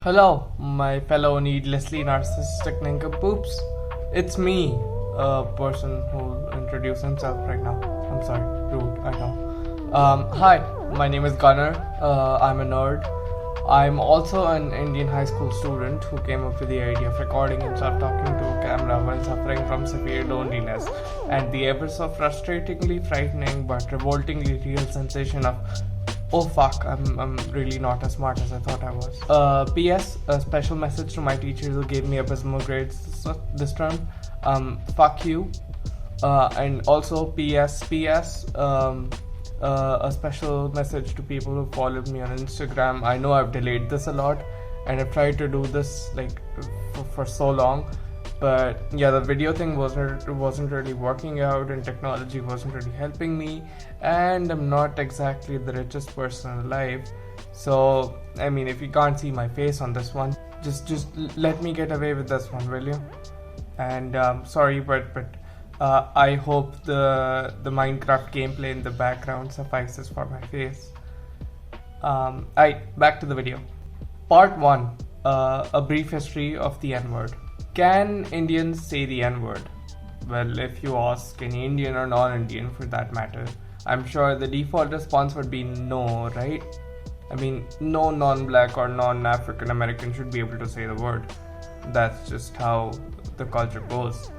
Hello, my fellow needlessly narcissistic nincompoops. It's me, a person who introduced himself right now. I'm sorry, rude, I know. Hi, my name is Gunnar. I'm a nerd. I'm also an Indian high school student who came up with the idea of recording himself talking to a camera while suffering from severe loneliness and the ever so frustratingly frightening but revoltingly real sensation of oh fuck, I'm really not as smart as I thought I was. P.S. A special message to my teachers who gave me abysmal grades this term. Fuck you. And also P.S. A special message to people who followed me on Instagram. I know I've delayed this a lot and I've tried to do this for so long. But yeah, the video thing wasn't really working out and technology wasn't really helping me, and I'm not exactly the richest person alive. So I mean, if you can't see my face on this one, just let me get away with this one, will you? And sorry, but I hope the Minecraft gameplay in the background suffices for my face. Alright, back to the video. Part 1. A brief history of the N-word. Can Indians say the N-word? Well, if you ask any Indian or non-Indian for that matter, I'm sure the default response would be no, right? I mean, no non-black or non-African American should be able to say the word. That's just how the culture goes.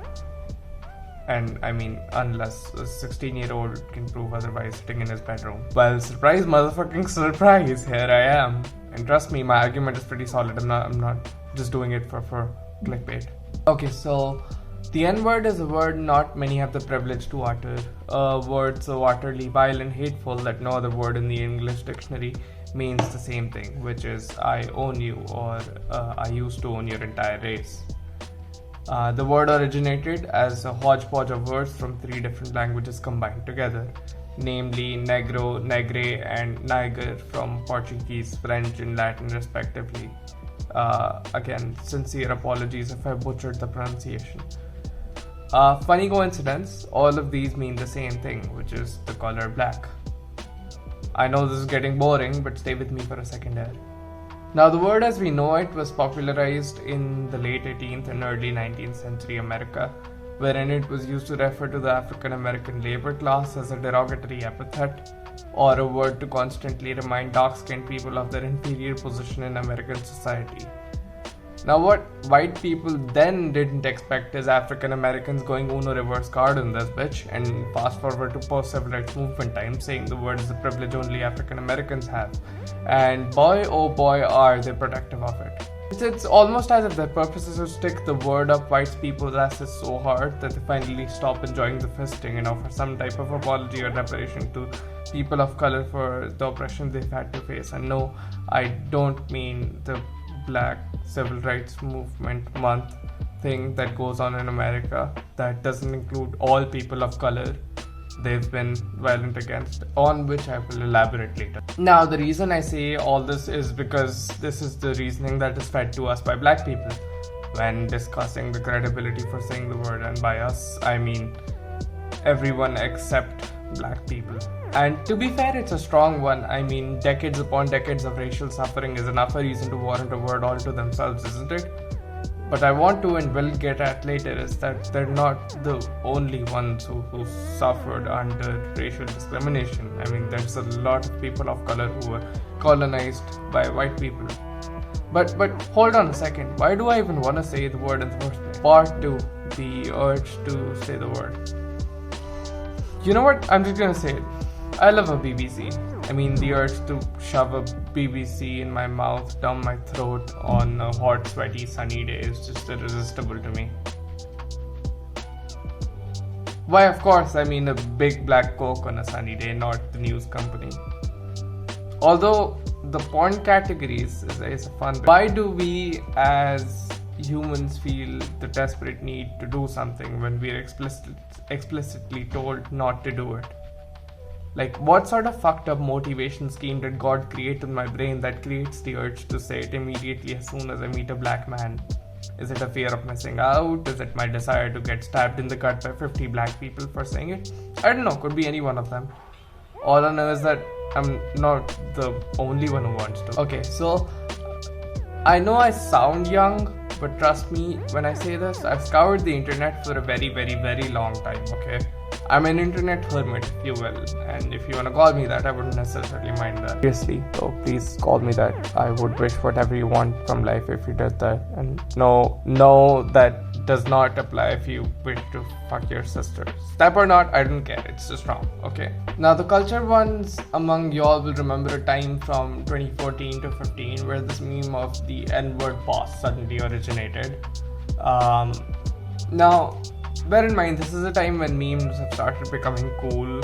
And I mean, unless a 16-year-old can prove otherwise sitting in his bedroom. Well, surprise motherfucking surprise, here I am. And trust me, my argument is pretty solid. I'm not just doing it for clickbait. Okay, so the N-word is a word not many have the privilege to utter. A word so utterly vile and hateful that no other word in the English dictionary means the same thing, which is I own you or I used to own your entire race. The word originated as a hodgepodge of words from 3 different languages combined together, namely Negro, Negre, and Niger from Portuguese, French, and Latin respectively. Again, sincere apologies if I butchered the pronunciation. Funny coincidence, all of these mean the same thing, which is the color black. I know this is getting boring, but stay with me for a second here. Now, the word as we know it was popularized in the late 18th and early 19th century America, wherein it was used to refer to the African American labor class as a derogatory epithet, or a word to constantly remind dark-skinned people of their inferior position in American society. Now, what white people then didn't expect is African Americans going Uno reverse card in this bitch and fast forward to post-civil rights movement time, saying the word is a privilege only African Americans have. And boy oh boy are they protective of it. It's almost as if their purpose is to stick the word up white people's asses so hard that they finally stop enjoying the fisting and offer some type of apology or reparation to people of color for the oppression they've had to face. And no, I don't mean the Black Civil Rights Movement month thing that goes on in America. That doesn't include all people of color they've been violent against, on which I will elaborate later. Now, the reason I say all this is because this is the reasoning that is fed to us by black people when discussing the credibility for saying the word, and by us, I mean everyone except black people. And to be fair, it's a strong one. I mean, decades upon decades of racial suffering is enough a reason to warrant a word all to themselves, isn't it? But I want to and will get at later is that they're not the only ones who suffered under racial discrimination. I mean, there's a lot of people of color who were colonized by white people. But hold on a second. Why do I even want to say the word in the first place? Part 2. The urge to say the word. You know what? I'm just gonna say it. I love a BBC. I mean, the urge to shove a BBC in my mouth, down my throat on a hot, sweaty, sunny day is just irresistible to me. Why, of course, I mean a big black Coke on a sunny day, not the news company. Although the porn categories is a fun bit. Why do we as humans feel the desperate need to do something when we're explicitly told not to do it? Like, what sort of fucked up motivation scheme did God create in my brain that creates the urge to say it immediately as soon as I meet a black man? Is it a fear of missing out? Is it my desire to get stabbed in the gut by 50 black people for saying it? I don't know, could be any one of them. All I know is that I'm not the only one who wants to. Okay, so I know I sound young, but trust me when I say this, I've scoured the internet for a very, very, very long time, okay? I'm an internet hermit, if you will, and if you want to call me that, I wouldn't necessarily mind that. Seriously, so please call me that. I would wish whatever you want from life if you did that. And no, that does not apply if you wish to fuck your sister. Step or not, I don't care, it's just wrong, okay? Now, the culture ones among y'all will remember a time from 2014 to 15 where this meme of the N-word boss suddenly originated. Now, bear in mind, this is a time when memes have started becoming cool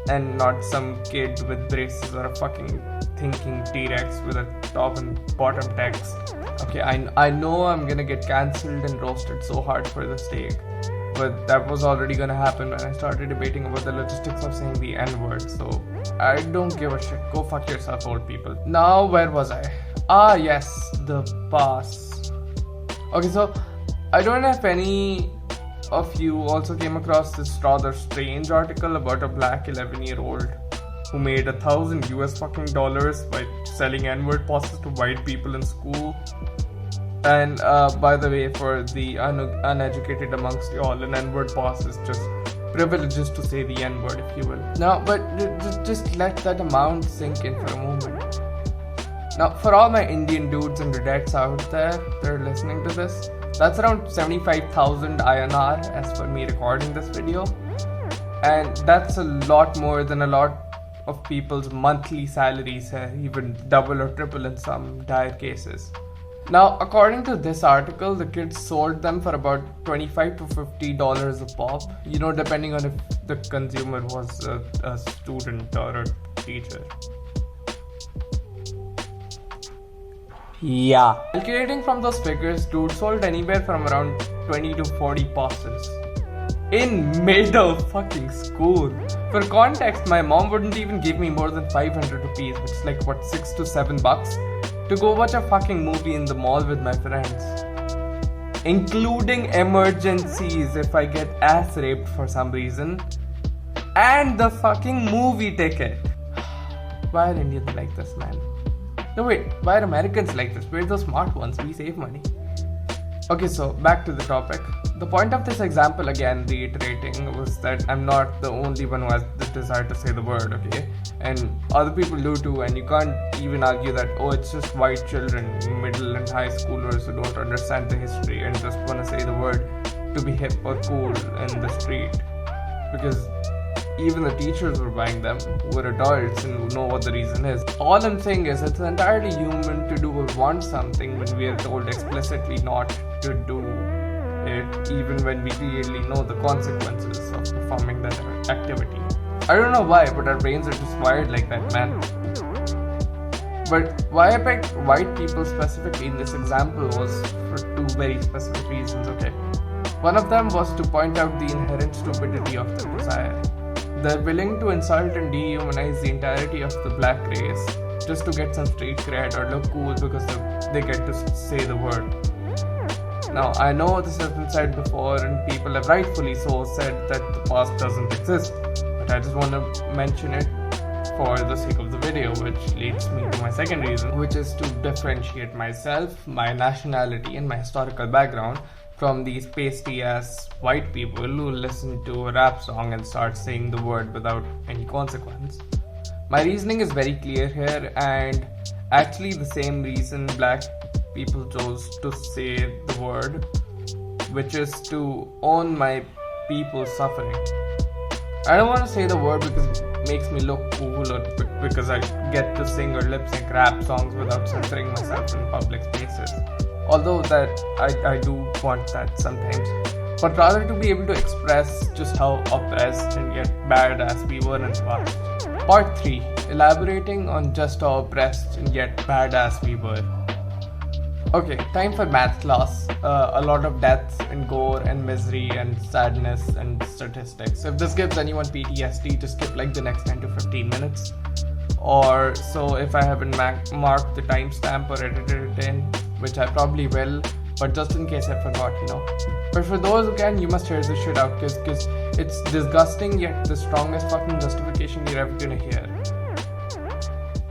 and not some kid with braces or a fucking thinking T-Rex with a top and bottom text. Okay, I know I'm gonna get cancelled and roasted so hard for this take, but that was already gonna happen when I started debating about the logistics of saying the N-word, so I don't give a shit. Go fuck yourself, old people. Now, where was I? Ah, yes, the boss. Okay, so I don't know if any of you also came across this rather strange article about a black 11-year-old who made $1,000 by selling N-word passes to white people in school. And by the way, for the uneducated amongst y'all, an N-word pass is just privileges to say the N-word, if you will. Now, but just let that amount sink in for a moment. Now, for all my Indian dudes and dudettes out there that are listening to this, that's around 75,000 INR as for me recording this video. And that's a lot more than a lot of people's monthly salaries, even double or triple in some dire cases. Now, according to this article, the kids sold them for about $25 to $50 a pop, depending on if the consumer was a student or a teacher. Yeah. Calculating from those figures, dude sold anywhere from around 20 to 40 passes in middle fucking school. For context, my mom wouldn't even give me more than 500 rupees, which is like what, $6 to $7, to go watch a fucking movie in the mall with my friends, including emergencies if I get ass raped for some reason, and the fucking movie ticket. Why are Indians like this, man? No wait, why are Americans like this? We're the smart ones, we save money. Okay, so back to the topic. The point of this example, again reiterating, was that I'm not the only one who has the desire to say the word, okay? And other people do too, and you can't even argue that, oh, it's just white children, middle and high schoolers who don't understand the history and just want to say the word to be hip or cool in the street. Because even the teachers were buying them, who were adults and who know what the reason is. All I'm saying is it's entirely human to do or want something when we are told explicitly not to do it, even when we clearly know the consequences of performing that activity. I don't know why, but our brains are just wired like that, man. But why I picked white people specifically in this example was for two very specific reasons, okay? One of them was to point out the inherent stupidity of their desire. They're willing to insult and dehumanize the entirety of the black race just to get some street cred or look cool because they get to say the word. Now, I know this has been said before and people have rightfully so said that the past doesn't exist, but I just want to mention it for the sake of the video, which leads me to my second reason, which is to differentiate myself, my nationality and my historical background from these pasty-ass white people who listen to a rap song and start saying the word without any consequence. My reasoning is very clear here, and actually the same reason black people chose to say the word, which is to own my people's suffering. I don't want to say the word because it makes me look cool or because I get to sing or lip sync rap songs without censoring myself in public spaces. Although that I do want that sometimes, but rather to be able to express just how oppressed and yet badass we were in the past. Part 3. Elaborating on just how oppressed and yet badass we were. Okay, time for math class. A lot of death and gore and misery and sadness and statistics. If this gives anyone PTSD, just skip like the next 10 to 15 minutes. Or so if I haven't marked the timestamp or edited it in, which I probably will, but just in case I forgot, But for those who can, you must hear this shit out, because it's disgusting yet the strongest fucking justification you're ever gonna hear.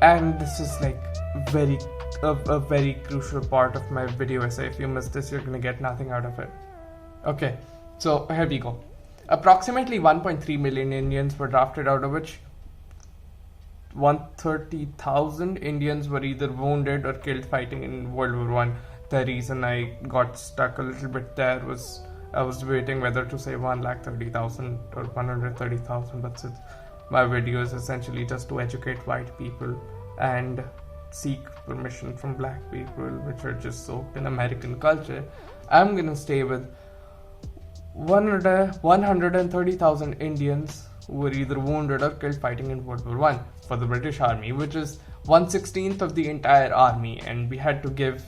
And this is like very a very crucial part of my video essay. If you miss this, you're gonna get nothing out of it. Okay, so here we go. Approximately 1.3 million Indians were drafted, out of which 130,000 Indians were either wounded or killed fighting in World War One. The reason I got stuck a little bit there was I was debating whether to say 130,000 or 130,000, but since my video is essentially just to educate white people and seek permission from black people, which are just soaked in American culture, I'm gonna stay with 130,000 Indians who were either wounded or killed fighting in World War One for the British Army, which is 1/16 of the entire army, and we had to give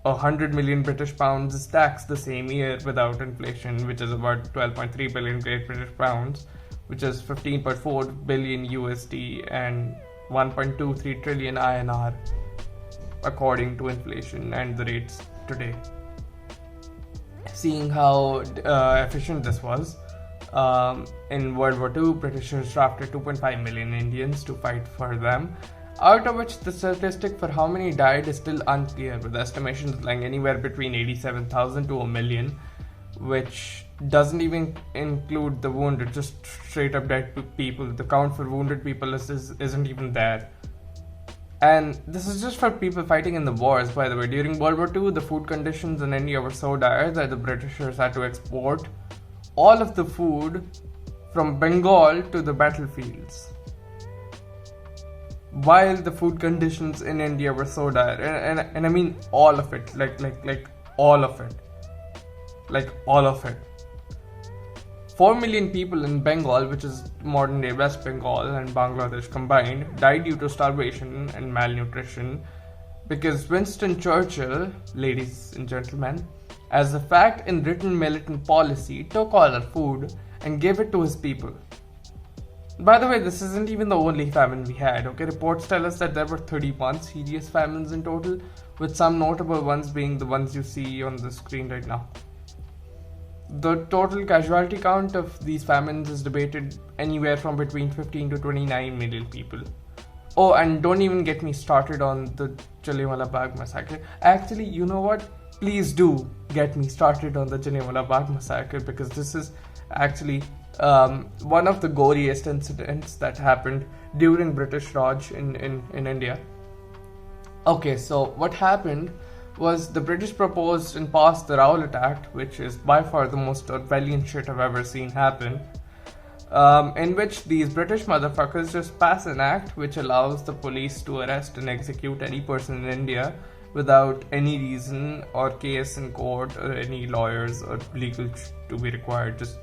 100 million British pounds as tax the same year without inflation, which is about 12.3 billion Great British pounds, which is 15.4 billion USD and 1.23 trillion INR, according to inflation and the rates today. Seeing how efficient this was, in World War II, Britishers drafted 2.5 million Indians to fight for them, out of which the statistic for how many died is still unclear, with estimations lying anywhere between 87,000 to a million, which doesn't even include the wounded, just straight up dead people. The count for wounded people isn't even there. And this is just for people fighting in the wars, by the way. During World War II, the food conditions in India were so dire that the Britishers had to export all of the food from Bengal to the battlefields. While the food conditions in India were so dire, and I mean all of it, like all of it. Like all of it. 4 million people in Bengal, which is modern day West Bengal and Bangladesh combined, died due to starvation and malnutrition because Winston Churchill, ladies and gentlemen, as a fact in written militant policy, took all our food and gave it to his people. By the way, this isn't even the only famine we had, okay? Reports tell us that there were 31 serious famines in total, with some notable ones being the ones you see on the screen right now. The total casualty count of these famines is debated anywhere from between 15 to 29 million people. Oh, and don't even get me started on the Jallianwala Bagh massacre. Actually, you know what? Please do get me started on the Jallianwala Bagh massacre, because this is actually one of the goriest incidents that happened during British Raj in India. Okay, so what happened was the British proposed and passed the Rowlatt Act, which is by far the most Orwellian shit I've ever seen happen, in which these British motherfuckers just pass an act which allows the police to arrest and execute any person in India without any reason or case in court or any lawyers or legal to be required. Just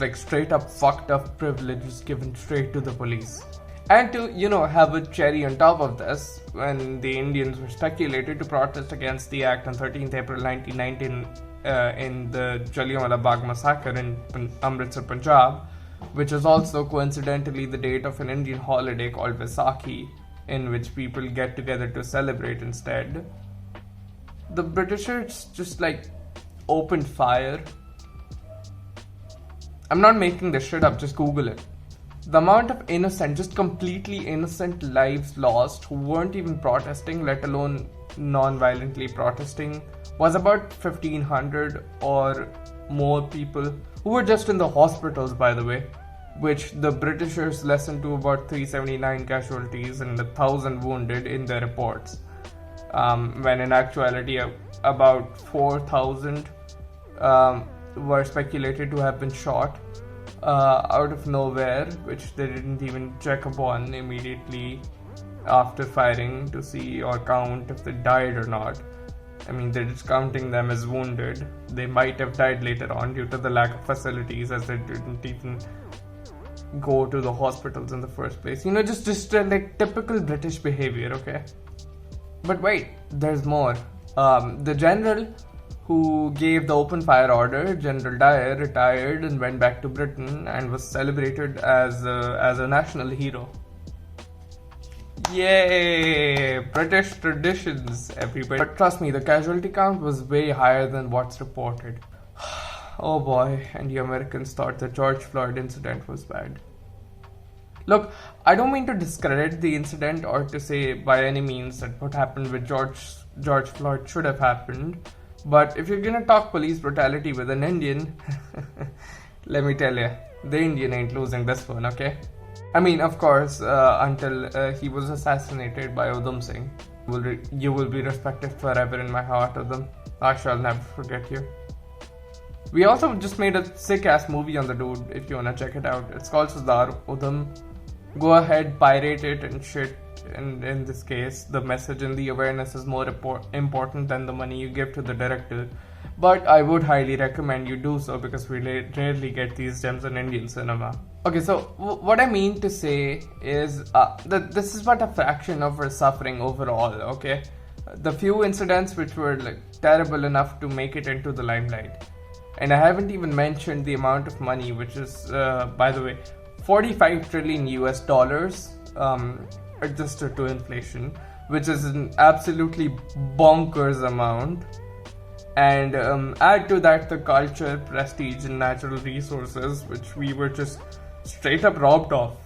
like straight up fucked up privileges given straight to the police. And to, have a cherry on top of this, when the Indians were speculated to protest against the act on 13th April 1919 in the Jallianwala Bagh massacre in Amritsar, Punjab, which is also coincidentally the date of an Indian holiday called Vaisakhi, in which people get together to celebrate instead, the Britishers just opened fire. I'm not making this shit up, just Google it. The amount of innocent, just completely innocent lives lost who weren't even protesting, let alone non-violently protesting, was about 1,500 or more people who were just in the hospitals, by the way, which the Britishers lessened to about 379 casualties and 1,000 wounded in their reports, when in actuality about 4,000 were speculated to have been shot out of nowhere, which they didn't even check upon immediately after firing to see or count if they died or not. I mean, they're just counting them as wounded. They might have died later on due to the lack of facilities, as they didn't even go to the hospitals in the first place. Just typical British behavior, okay? But wait, there's more. The general who gave the open fire order, General Dyer, retired and went back to Britain and was celebrated as a national hero. Yay! British traditions, everybody. But trust me, the casualty count was way higher than what's reported. Oh boy, and the Americans thought the George Floyd incident was bad. Look, I don't mean to discredit the incident or to say by any means that what happened with George Floyd should have happened. But if you're gonna talk police brutality with an Indian, let me tell you, the Indian ain't losing this one, okay? I mean, of course, until he was assassinated by Udham Singh. You will be respected forever in my heart, Udham. I shall never forget you. We also just made a sick-ass movie on the dude, if you wanna check it out. It's called Sardar Udham. Go ahead, pirate it and shit. And in this case, the message and the awareness is more important than the money you give to the director. But I would highly recommend you do so because we rarely get these gems in Indian cinema. Okay, so what I mean to say is that this is but a fraction of our suffering overall, okay? The few incidents which were like terrible enough to make it into the limelight. And I haven't even mentioned the amount of money, which is, by the way, 45 trillion US dollars, adjusted to inflation, which is an absolutely bonkers amount. And add to that the culture, prestige, and natural resources, which we were just straight up robbed of.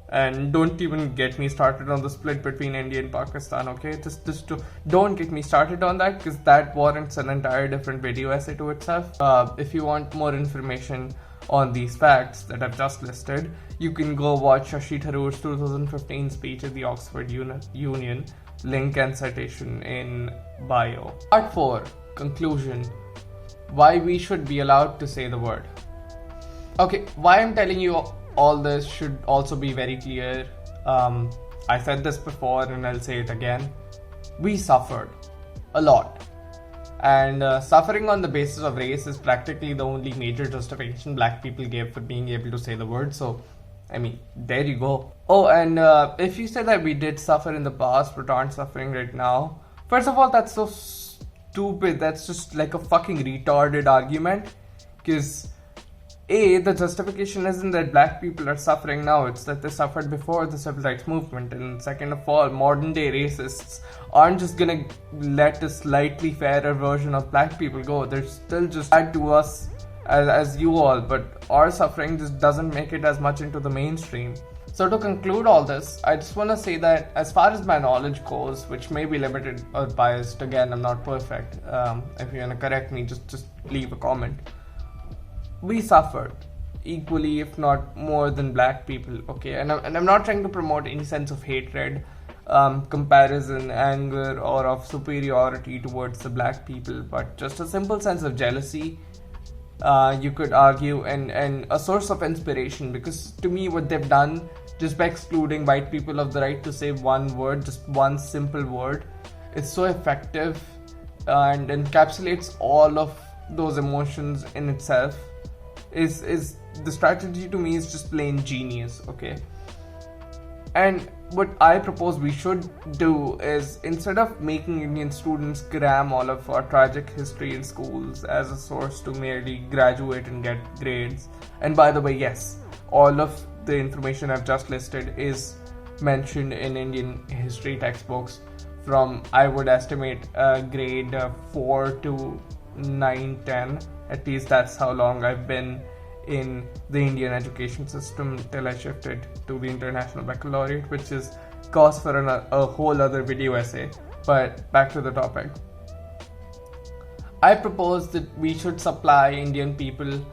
And don't even get me started on the split between India and Pakistan, okay? Don't get me started on that, because that warrants an entire different video essay to itself. If you want more information on these facts that I've just listed, you can go watch Shashi Tharoor's 2015 speech at the Oxford Union. Link and citation in bio. Part 4. Conclusion. Why we should be allowed to say the word. Okay, why I'm telling you all this should also be very clear. I said this before and I'll say it again. We suffered a lot. And suffering on the basis of race is practically the only major justification black people gave for being able to say the word. So, I mean, there you go. Oh, and if you say that we did suffer in the past but aren't suffering right now, first of all, that's so stupid. That's just like a fucking retarded argument. Because A, the justification isn't that black people are suffering now, it's that they suffered before the civil rights movement. And second of all, modern day racists aren't just gonna let a slightly fairer version of black people go. They're still just bad to us as you all, but our suffering just doesn't make it as much into the mainstream. So to conclude all this, I just want to say that as far as my knowledge goes, which may be limited or biased, again, I'm not perfect. If you want to correct me, just leave a comment. We suffered equally, if not more than black people, okay? And I'm not trying to promote any sense of hatred, comparison, anger, or of superiority towards the black people, but just a simple sense of jealousy, you could argue, and a source of inspiration, because to me what they've done, just by excluding white people of the right to say one word, just one simple word, is so effective and encapsulates all of those emotions in itself. Is the strategy to me is just plain genius, okay? And what I propose we should do is, instead of making Indian students cram all of our tragic history in schools as a source to merely graduate and get grades, and by the way, yes, all of the information I've just listed is mentioned in Indian history textbooks from, I would estimate, grade 4 to 9, 10. At least that's how long I've been in the Indian education system till I shifted to the International Baccalaureate, which is cause for a whole other video essay. But back to the topic. I propose that we should supply Indian people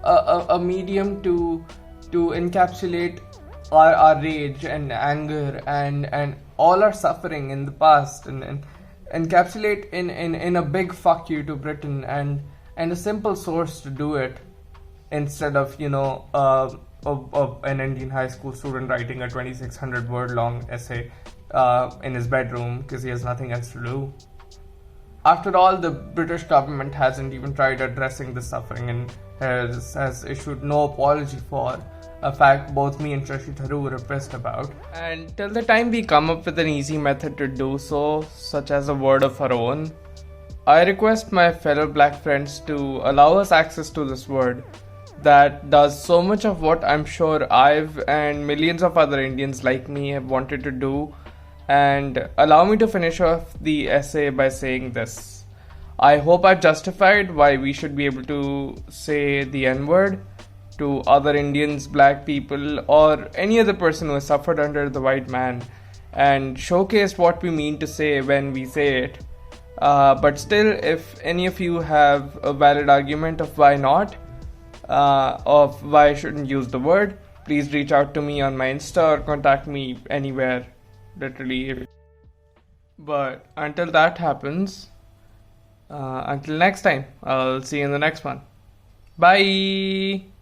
a medium to encapsulate our rage and anger and all our suffering in the past, and encapsulate in a big fuck you to Britain, and a simple source to do it, instead of an Indian high school student writing a 2600 word long essay in his bedroom because he has nothing else to do. After all, the British government hasn't even tried addressing the suffering and has issued no apology for, a fact both me and Shashi Tharoor are pissed about. And till the time we come up with an easy method to do so, such as a word of our own, I request my fellow black friends to allow us access to this word that does so much of what I'm sure I've and millions of other Indians like me have wanted to do, and allow me to finish off the essay by saying this. I hope I've justified why we should be able to say the N-word, to other Indians, black people, or any other person who has suffered under the white man and showcase what we mean to say when we say it. But still, if any of you have a valid argument of why not, of why I shouldn't use the word, please reach out to me on my Insta or contact me anywhere, literally. But until that happens, until next time, I'll see you in the next one. Bye!